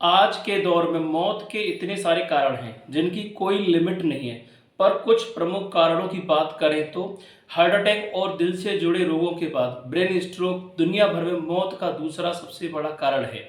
आज के दौर में मौत के इतने सारे कारण हैं जिनकी कोई लिमिट नहीं है। पर कुछ प्रमुख कारणों की बात करें तो हार्ट अटैक और दिल से जुड़े रोगों के बाद ब्रेन स्ट्रोक दुनिया भर में मौत का दूसरा सबसे बड़ा कारण है।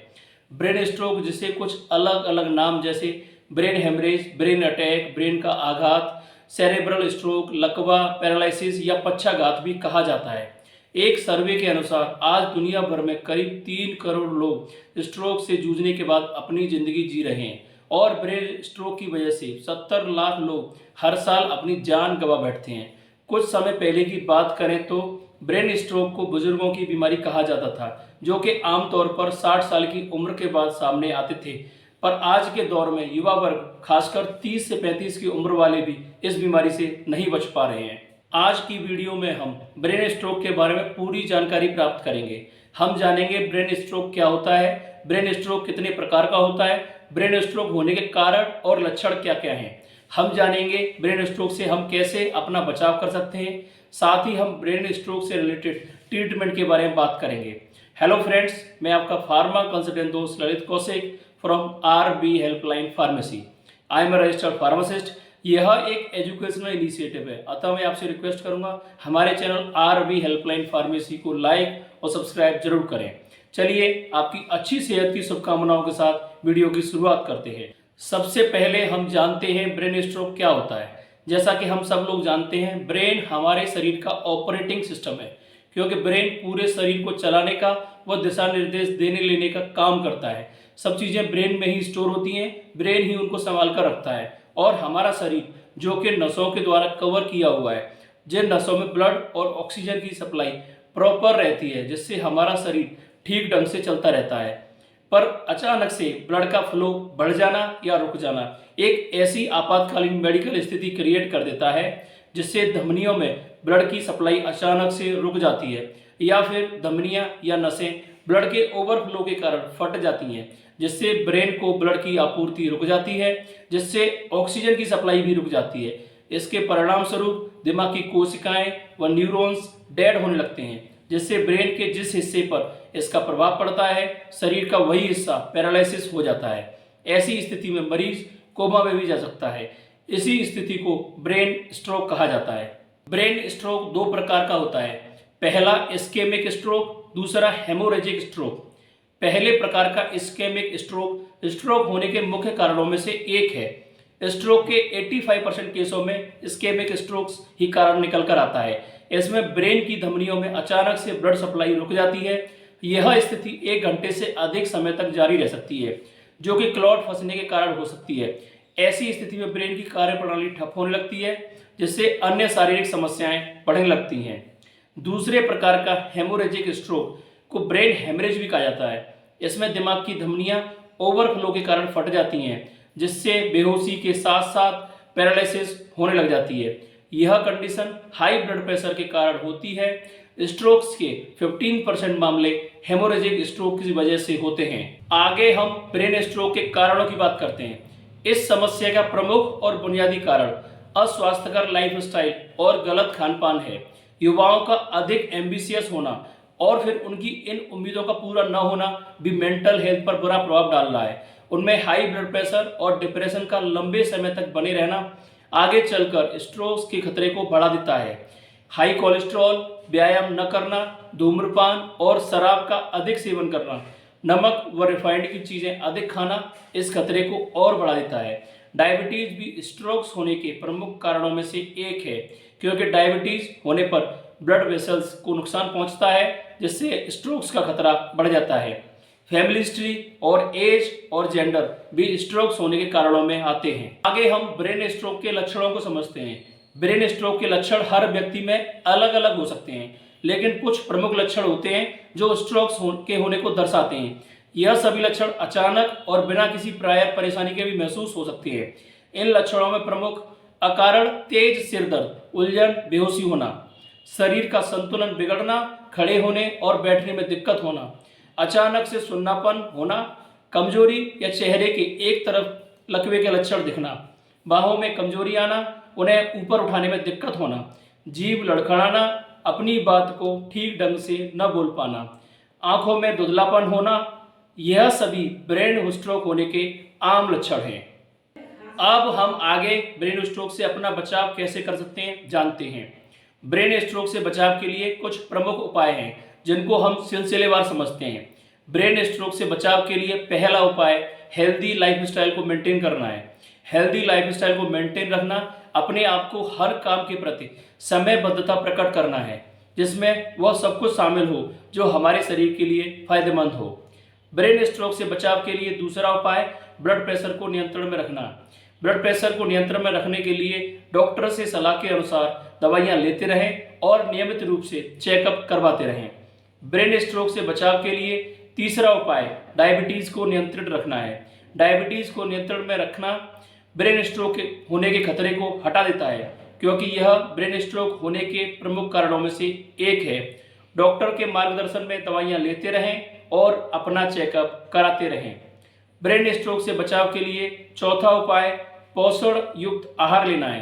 ब्रेन स्ट्रोक जिसे कुछ अलग अलग नाम जैसे brain haemorrhage, brain attack, brain का आघात, सेरेब्रल स्ट्रोक, लकवा, पैरालिसिस या पक्षाघात भी कहा जाता है। एक सर्वे के अनुसार आज दुनिया भर में करीब 3 करोड़ लोग स्ट्रोक से जूझने के बाद अपनी जिंदगी जी रहे हैं और ब्रेन स्ट्रोक की वजह से 70 लाख लोग हर साल अपनी जान गंवा बैठते हैं। कुछ समय पहले की बात करें तो ब्रेन स्ट्रोक को बुजुर्गों की बीमारी कहा जाता था, जो कि आमतौर पर 60 साल की उम्र के बाद सामने आते थे। पर आज के दौर में युवा वर्ग, खासकर 30 से 35 की उम्र वाले भी इस बीमारी से नहीं बच पा रहे हैं। आज की वीडियो में हम ब्रेन स्ट्रोक के बारे में पूरी जानकारी प्राप्त करेंगे। हम जानेंगे ब्रेन स्ट्रोक क्या होता है, ब्रेन स्ट्रोक कितने प्रकार का होता है, ब्रेन स्ट्रोक होने के कारण और लक्षण क्या क्या हैं। हम जानेंगे ब्रेन स्ट्रोक से हम कैसे अपना बचाव कर सकते हैं। साथ ही हम ब्रेन स्ट्रोक से रिलेटेड ट्रीटमेंट के बारे में बात करेंगे। हेलो फ्रेंड्स, मैं आपका फार्मा कंसल्टेंट दोस्त Lalit Kaushik from RB helpline pharmacy. I am registered pharmacist. यह एक एजुकेशनल इनिशिएटिव है, अतः मैं आपसे रिक्वेस्ट करूंगा हमारे चैनल RB हेल्पलाइन फार्मेसी को लाइक और सब्सक्राइब जरूर करें। चलिए आपकी अच्छी सेहत की शुभकामनाओं के साथ वीडियो की शुरुआत करते हैं। सबसे पहले हम जानते हैं ब्रेन स्ट्रोक क्या होता है। जैसा कि हम सब लोग जानते हैं, ब्रेन हमारे शरीर का ऑपरेटिंग सिस्टम है, क्योंकि ब्रेन पूरे शरीर को चलाने का व दिशा निर्देश देने लेने का काम करता है। सब चीज़ें ब्रेन में ही स्टोर होती हैं, ब्रेन ही उनको संभाल कर रखता है। और हमारा शरीर जो कि नसों के द्वारा कवर किया हुआ है, जिन नसों में ब्लड और ऑक्सीजन की सप्लाई प्रॉपर रहती है, जिससे हमारा शरीर ठीक ढंग से चलता रहता है। पर अचानक से ब्लड का फ्लो बढ़ जाना या रुक जाना एक ऐसी आपातकालीन मेडिकल स्थिति क्रिएट कर देता है जिससे धमनियों में ब्लड की सप्लाई अचानक से रुक जाती है, या फिर धमनियां या नसें ब्लड के ओवरफ्लो के कारण फट जाती हैं, जिससे ब्रेन को ब्लड की आपूर्ति रुक जाती है, जिससे ऑक्सीजन की सप्लाई भी रुक जाती है। इसके परिणाम स्वरूप दिमाग की कोशिकाएं व न्यूरॉन्स डेड होने लगते हैं, जिससे ब्रेन के जिस हिस्से पर इसका प्रभाव पड़ता है, शरीर का वही हिस्सा पैरालिसिस हो जाता है। ऐसी स्थिति में मरीज कोमा में भी जा सकता है। इसी स्थिति को ब्रेन स्ट्रोक कहा जाता है। ब्रेन स्ट्रोक दो प्रकार का होता है। पहला इस्केमिक स्ट्रोक, दूसरा हेमोरेजिक स्ट्रोक। पहले प्रकार का इस्केमिक स्ट्रोक स्ट्रोक होने के मुख्य कारणों में से एक है। स्ट्रोक के 85% केसों में इस्केमिक स्ट्रोक्स ही कारण निकल कर आता है। इसमें ब्रेन की धमनियों में अचानक से ब्लड सप्लाई रुक जाती है। यह स्थिति 1 घंटे से अधिक समय तक जारी रह सकती है, जो कि क्लॉट फंसने के कारण हो सकती है। ऐसी स्थिति में ब्रेन की कार्यप्रणाली ठप होने लगती है, जिससे अन्य शारीरिक समस्याएं बढ़ने लगती हैं। दूसरे प्रकार का हेमोरेजिक स्ट्रोक को ब्रेन हेमरेज भी कहा जाता है। इसमें दिमाग की धमनियां ओवरफ्लो के कारण फट जाती हैं, जिससे बेहोशी के साथ साथ पैरालिसिस होने लग जाती है। यह कंडीशन हाई ब्लड प्रेशर के कारण होती है। स्ट्रोक्स के 15% मामले हेमोरेजिक स्ट्रोक की वजह से होते हैं। आगे हम ब्रेन स्ट्रोक के कारणों की बात करते हैं। इस समस्या का प्रमुख और बुनियादी कारण अस्वास्थ्यकर लाइफस्टाइल और गलत खान पान है। युवाओं का अधिक एम्बिशियस होना और फिर उनकी इन उम्मीदों का पूरा न होना भी मेंटल हेल्थ पर बुरा प्रभाव डाल रहा है। उनमें हाई ब्लड प्रेशर और डिप्रेशन का लंबे समय तक बने रहना आगे चलकर स्ट्रोक के खतरे को बढ़ा देता है। हाई कोलेस्ट्रॉल, व्यायाम न करना, धूम्रपान और शराब का अधिक सेवन करना, नमक व रिफाइंड की चीज़ें अधिक खाना इस खतरे को और बढ़ा देता है। डायबिटीज भी स्ट्रोक्स होने के प्रमुख कारणों में से एक है, क्योंकि डायबिटीज होने पर ब्लड वेसल्स को नुकसान पहुंचता है, जिससे स्ट्रोक्स का खतरा बढ़ जाता है। फैमिली हिस्ट्री और एज और जेंडर भी स्ट्रोक्स होने के कारणों में आते हैं। आगे हम ब्रेन स्ट्रोक के लक्षणों को समझते हैं। ब्रेन स्ट्रोक के लक्षण हर व्यक्ति में अलग अलग हो सकते हैं, लेकिन कुछ प्रमुख लक्षण होते हैं जो स्ट्रोक्स के होने को दर्शाते हैं। यह सभी लक्षण अचानक और बिना किसी प्रायर परेशानी के भी महसूस हो सकते हैं। इन लक्षणों में प्रमुख अकारण तेज सिर दर्द, उलझन, बेहोशी होना, शरीर का संतुलन बिगड़ना, खड़े होने और बैठने में दिक्कत होना, अचानक से सुन्नापन होना, कमजोरी या चेहरे के एक तरफ लकवे के लक्षण दिखना, बाहों में कमजोरी आना, उन्हें ऊपर उठाने में दिक्कत होना, जीभ लड़खड़ाना, अपनी बात को ठीक ढंग से न बोल पाना, आंखों में धुंधलापन होना, यह सभी ब्रेन स्ट्रोक होने के आम लक्षण हैं। अब हम आगे ब्रेन स्ट्रोक से अपना बचाव कैसे कर सकते हैं जानते हैं। ब्रेन स्ट्रोक से बचाव के लिए कुछ प्रमुख उपाय हैं जिनको हम सिलसिलेवार समझते हैं। ब्रेन स्ट्रोक से बचाव के लिए पहला उपाय हेल्दी लाइफस्टाइल को मेंटेन करना है। हेल्दी लाइफस्टाइल को मेंटेन रखना अपने आप को हर काम के प्रति समयबद्धता प्रकट करना है, जिसमें वह सब कुछ शामिल हो जो हमारे शरीर के लिए फायदेमंद हो। ब्रेन स्ट्रोक से बचाव के लिए दूसरा उपाय ब्लड प्रेशर को नियंत्रण में रखना। ब्लड प्रेशर को नियंत्रण में रखने के लिए डॉक्टर से सलाह के अनुसार दवाइयां लेते रहें और नियमित रूप से चेकअप करवाते रहें। ब्रेन स्ट्रोक से बचाव के लिए तीसरा उपाय डायबिटीज को नियंत्रित रखना है। डायबिटीज को नियंत्रण में रखना ब्रेन स्ट्रोक होने के खतरे को हटा देता है, क्योंकि यह ब्रेन स्ट्रोक होने के प्रमुख कारणों में से एक है। डॉक्टर के मार्गदर्शन में दवाइयां लेते रहें और अपना चेकअप कराते रहें। ब्रेन स्ट्रोक से बचाव के लिए चौथा उपाय पोषण युक्त आहार लेना है।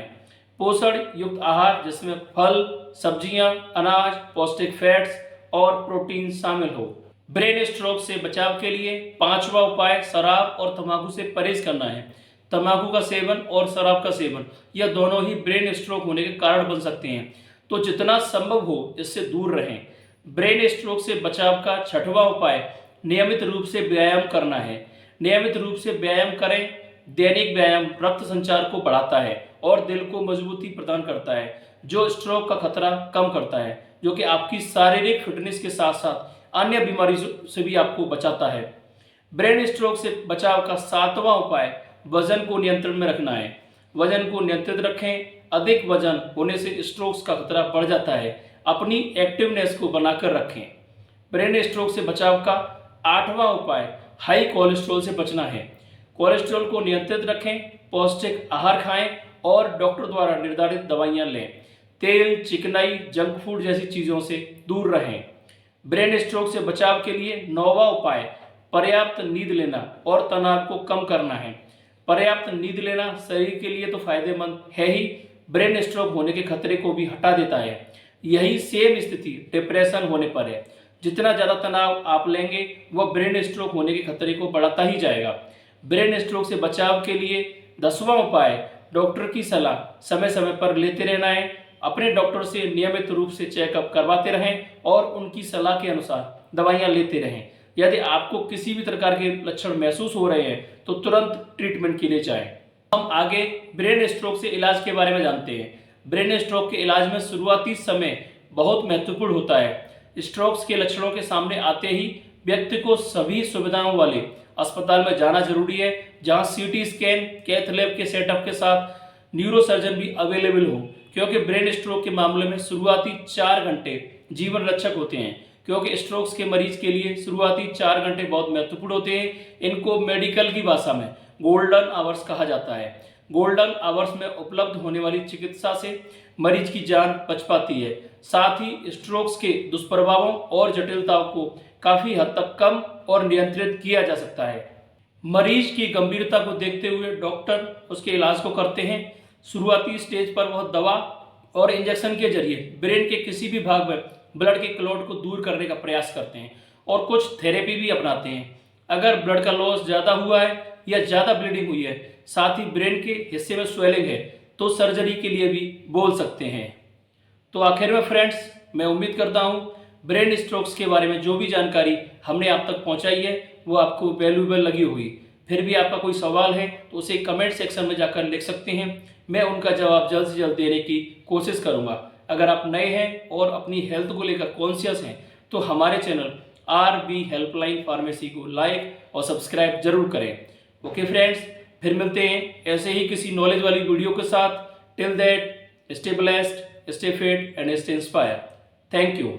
पोषण युक्त आहार जिसमें फल, सब्जियां, अनाज, पौष्टिक फैट्स और प्रोटीन शामिल हो। ब्रेन स्ट्रोक से बचाव के लिए पांचवा उपाय शराब और तंबाकू से परहेज करना है। तंबाकू का सेवन और शराब का सेवन यह दोनों ही ब्रेन स्ट्रोक होने के कारण बन सकते हैं, तो जितना संभव हो इससे दूर रहें। ब्रेन स्ट्रोक से बचाव का छठवां उपाय नियमित रूप से व्यायाम करना है। नियमित रूप से व्यायाम करें। दैनिक व्यायाम रक्त संचार को बढ़ाता है और दिल को मजबूती प्रदान करता है, जो स्ट्रोक का खतरा कम करता है, जो कि आपकी शारीरिक फिटनेस के साथ साथ अन्य बीमारियों से भी आपको बचाता है। ब्रेन स्ट्रोक से बचाव का सातवां उपाय वजन को नियंत्रण में रखना है। वजन को नियंत्रित रखें। अधिक वजन होने से स्ट्रोक का खतरा बढ़ जाता है। अपनी एक्टिवनेस को बनाकर रखें। ब्रेन स्ट्रोक से बचाव का आठवां उपाय हाई कोलेस्ट्रॉल से बचना है। कोलेस्ट्रॉल को नियंत्रित रखें, पौष्टिक आहार खाएं और डॉक्टर द्वारा निर्धारित दवाइयां लें। तेल, चिकनाई, जंक फूड जैसी चीज़ों से दूर रहें। ब्रेन स्ट्रोक से बचाव के लिए नौवां उपाय पर्याप्त नींद लेना और तनाव को कम करना है। पर्याप्त नींद लेना शरीर के लिए तो फायदेमंद है ही, ब्रेन स्ट्रोक होने के खतरे को भी हटा देता है। यही सेम स्थिति डिप्रेशन होने पर है। जितना ज़्यादा तनाव आप लेंगे वह ब्रेन स्ट्रोक होने के खतरे को बढ़ाता ही जाएगा। ब्रेन स्ट्रोक से बचाव के लिए 10वां उपाय डॉक्टर की सलाह समय समय पर लेते रहना है। अपने डॉक्टर से नियमित रूप से चेकअप करवाते रहें और उनकी सलाह के अनुसार दवाइयां लेते रहें। यदि आपको किसी भी प्रकार के लक्षण महसूस हो रहे हैं तो तुरंत ट्रीटमेंट के लिए जाएं। हम आगे ब्रेन स्ट्रोक से इलाज के बारे में जानते हैं। ब्रेन स्ट्रोक के इलाज में शुरुआती समय बहुत महत्वपूर्ण होता है। स्ट्रोक्स के लक्षणों के सामने आते ही व्यक्ति को सभी सुविधाओं वाले अस्पताल में जाना जरूरी है, जहां सीटी स्कैन, कैथ लैब के सेटअप के साथ न्यूरोसर्जन भी अवेलेबल हो, क्योंकि ब्रेन स्ट्रोक के मामले में शुरुआती 4 घंटे जीवन रक्षक होते हैं। क्योंकि स्ट्रोक्स के मरीज के लिए शुरुआती 4 घंटे बहुत महत्वपूर्ण होते हैं। इनको मेडिकल की भाषा में गोल्डन आवर्स कहा जाता है। गोल्डन आवर्स में उपलब्ध होने वाली चिकित्सा से मरीज की जान बच पाती है। साथ ही स्ट्रोक्स के दुष्प्रभावों और जटिलताओं को काफ़ी हद तक कम और नियंत्रित किया जा सकता है। मरीज की गंभीरता को देखते हुए डॉक्टर उसके इलाज को करते हैं। शुरुआती स्टेज पर वह दवा और इंजेक्शन के जरिए ब्रेन के किसी भी भाग में ब्लड के क्लॉट को दूर करने का प्रयास करते हैं और कुछ थेरेपी भी अपनाते हैं। अगर ब्लड का लॉस ज़्यादा हुआ है या ज़्यादा ब्लीडिंग हुई है, साथ ही ब्रेन के हिस्से में स्वेलिंग है, तो सर्जरी के लिए भी बोल सकते हैं। तो आखिर में फ्रेंड्स, मैं उम्मीद करता हूँ ब्रेन स्ट्रोक्स के बारे में जो भी जानकारी हमने आप तक पहुँचाई है वो आपको वैल्यूएबल लगी होगी। फिर भी आपका कोई सवाल है तो उसे कमेंट सेक्शन में जाकर लिख सकते हैं। मैं उनका जवाब जल्द से जल्द देने की कोशिश करूँगा। अगर आप नए हैं और अपनी हेल्थ को लेकर कॉन्शियस हैं तो हमारे चैनल RB हेल्पलाइन फार्मेसी को लाइक और सब्सक्राइब जरूर करें। ओके फ्रेंड्स, फिर मिलते हैं ऐसे ही किसी नॉलेज वाली वीडियो के साथ। Till that, stay blessed, stay fit and stay inspire. Thank you.